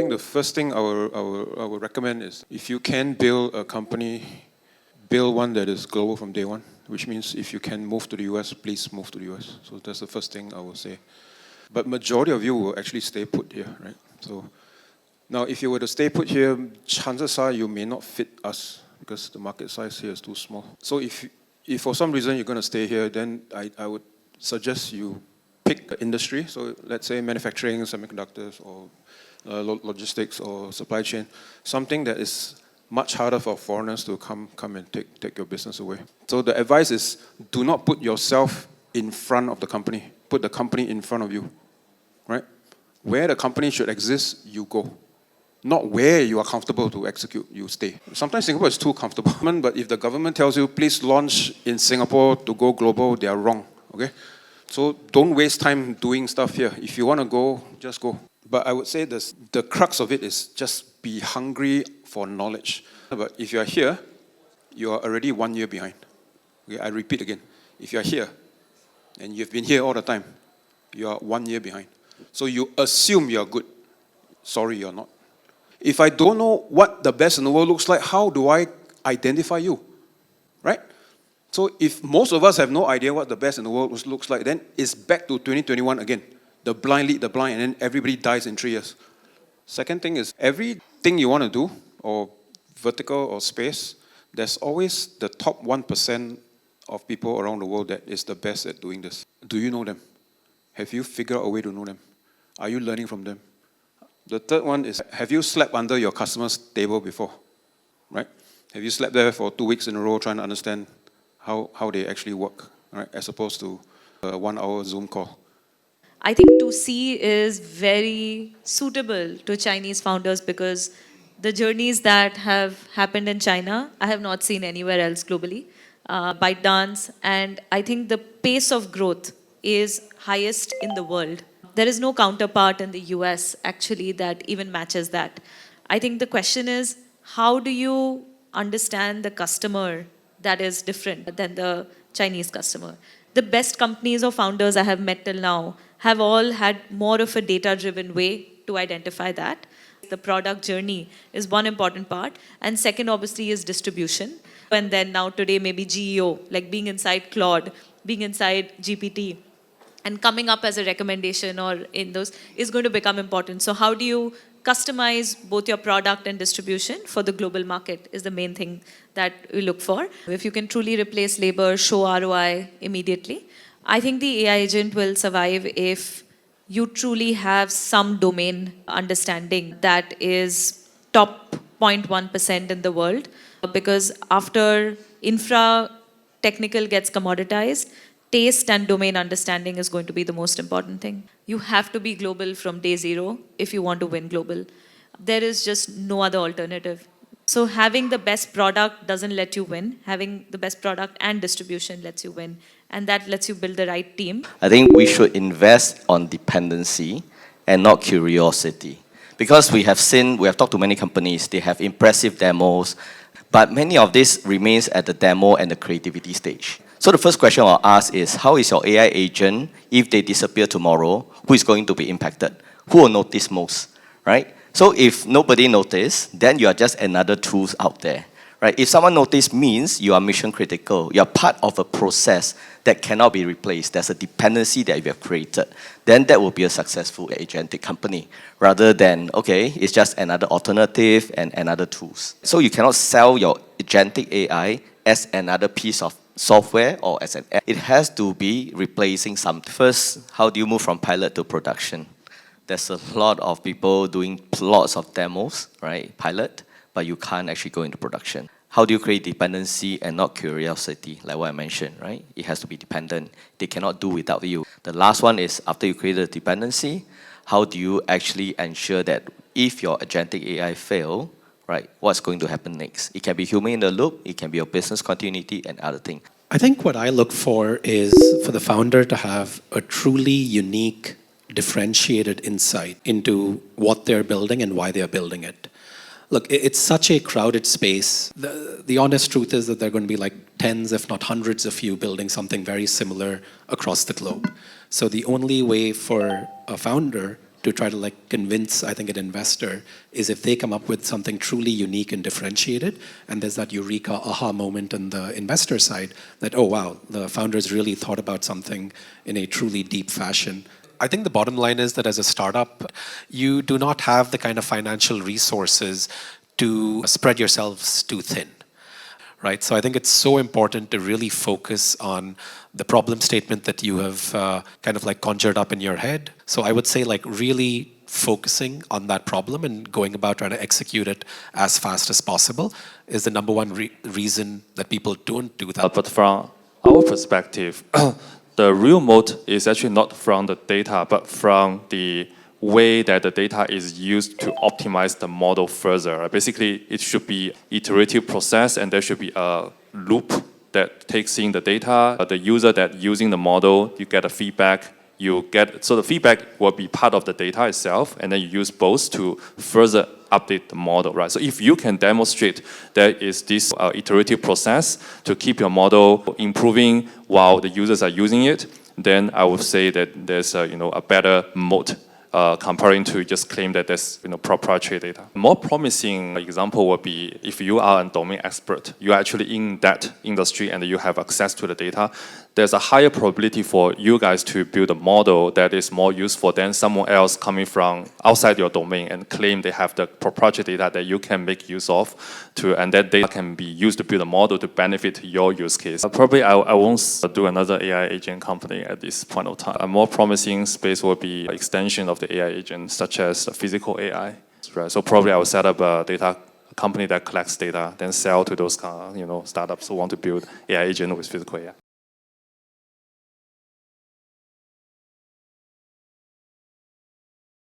think the first thing I would recommend is if you can build a company, build one that is global from day one, which means if you can move to the US, please move to the US. So that's the first thing I will say. But majority of you will actually stay put here, right? So now if you were to stay put here, chances are you may not fit us because the market size here is too small. So if for some reason you're going to stay here, then I would suggest you pick an industry. So let's say manufacturing, semiconductors, or logistics or supply chain, something that is much harder for foreigners to come and take your business away. So the advice is, do not put yourself in front of the company. Put the company in front of you, right? Where the company should exist, you go. Not where you are comfortable to execute, you stay. Sometimes Singapore is too comfortable, but if the government tells you, please launch in Singapore to go global, they are wrong, okay? So don't waste time doing stuff here. If you want to go, just go. But I would say the crux of it is just be hungry for knowledge. But if you are here, you are already 1 year behind. Okay, I repeat again. If you are here, and you've been here all the time, you are 1 year behind. So you assume you are good. Sorry, you're not. If I don't know what the best in the world looks like, how do I identify you? Right? So if most of us have no idea what the best in the world looks like, then it's back to 2021 again. The blind lead the blind, and then everybody dies in 3 years. Second thing is, everything you want to do, or vertical or space, there's always the top 1% of people around the world that is the best at doing this. Do you know them? Have you figured out a way to know them? Are you learning from them? The third one is, have you slept under your customer's table before? Right? Have you slept there for 2 weeks in a row trying to understand how they actually work, right? As opposed to a 1 hour Zoom call? I think 2C is very suitable to Chinese founders because the journeys that have happened in China, I have not seen anywhere else globally. ByteDance, and I think the pace of growth is highest in the world. There is no counterpart in the US actually that even matches that. I think the question is, how do you understand the customer that is different than the Chinese customer? The best companies or founders I have met till now have all had more of a data-driven way to identify that. The product journey is one important part, and second obviously is distribution. And then now today maybe GEO, like being inside Claude, being inside GPT, and coming up as a recommendation or in those is going to become important. So how do you customize both your product and distribution for the global market is the main thing that we look for. If you can truly replace labor, show ROI immediately, I think the AI agent will survive if you truly have some domain understanding that is top 0.1% in the world. Because after infra technical gets commoditized, taste and domain understanding is going to be the most important thing. You have to be global from day zero if you want to win global. There is just no other alternative. So having the best product doesn't let you win. Having the best product and distribution lets you win. And that lets you build the right team. I think we should invest on dependency and not curiosity. Because we have talked to many companies, they have impressive demos, but many of this remains at the demo and the creativity stage. So the first question I'll ask is, how is your AI agent, if they disappear tomorrow, who is going to be impacted? Who will notice most, right? So if nobody noticed, then you are just another tool out there, right? If someone noticed means you are mission critical, you are part of a process that cannot be replaced. There's a dependency that you have created. Then that will be a successful agentic company, rather than, okay, it's just another alternative and another tools. So you cannot sell your agentic AI as another piece of software or as an app. It has to be replacing something. First, how do you move from pilot to production? There's a lot of people doing lots of demos, right? Pilot, but you can't actually go into production. How do you create dependency and not curiosity, like what I mentioned, right? It has to be dependent. They cannot do without you. The last one is, after you create the dependency, how do you actually ensure that if your agentic AI fail, right, what's going to happen next? It can be human in the loop, it can be your business continuity and other things. I think what I look for is for the founder to have a truly unique, differentiated insight into what they're building and why they're building it. Look, it's such a crowded space. The honest truth is that there are going to be like tens, if not hundreds of you building something very similar across the globe. So the only way for a founder to try to like convince, I think, an investor is if they come up with something truly unique and differentiated, and there's that eureka aha moment on the investor side that, oh wow, the founders really thought about something in a truly deep fashion. I think the bottom line is that as a startup, you do not have the kind of financial resources to spread yourselves too thin. Right? So I think it's so important to really focus on the problem statement that you have kind of like conjured up in your head. So I would say like really focusing on that problem and going about trying to execute it as fast as possible is the number one reason that people don't do that. But from our perspective, the real moat is actually not from the data, but from the way that the data is used to optimize the model further. Basically, it should be iterative process, and there should be a loop that takes in the data. The user that using the model, you get a feedback. So the feedback will be part of the data itself, and then you use both to further update the model, right? So if you can demonstrate there is this iterative process to keep your model improving while the users are using it, then I would say that there's a better moat comparing to just claim that there's proprietary data. More promising example would be if you are a domain expert, you're actually in that industry and you have access to the data, there's a higher probability for you guys to build a model that is more useful than someone else coming from outside your domain and claim they have the proprietary data that you can make use of, and that data can be used to build a model to benefit your use case. Probably I won't do another AI agent company at this point of time. A more promising space will be extension of the AI agent, such as physical AI. Right? So probably I will set up a data company that collects data, then sell to those startups who want to build AI agent with physical AI.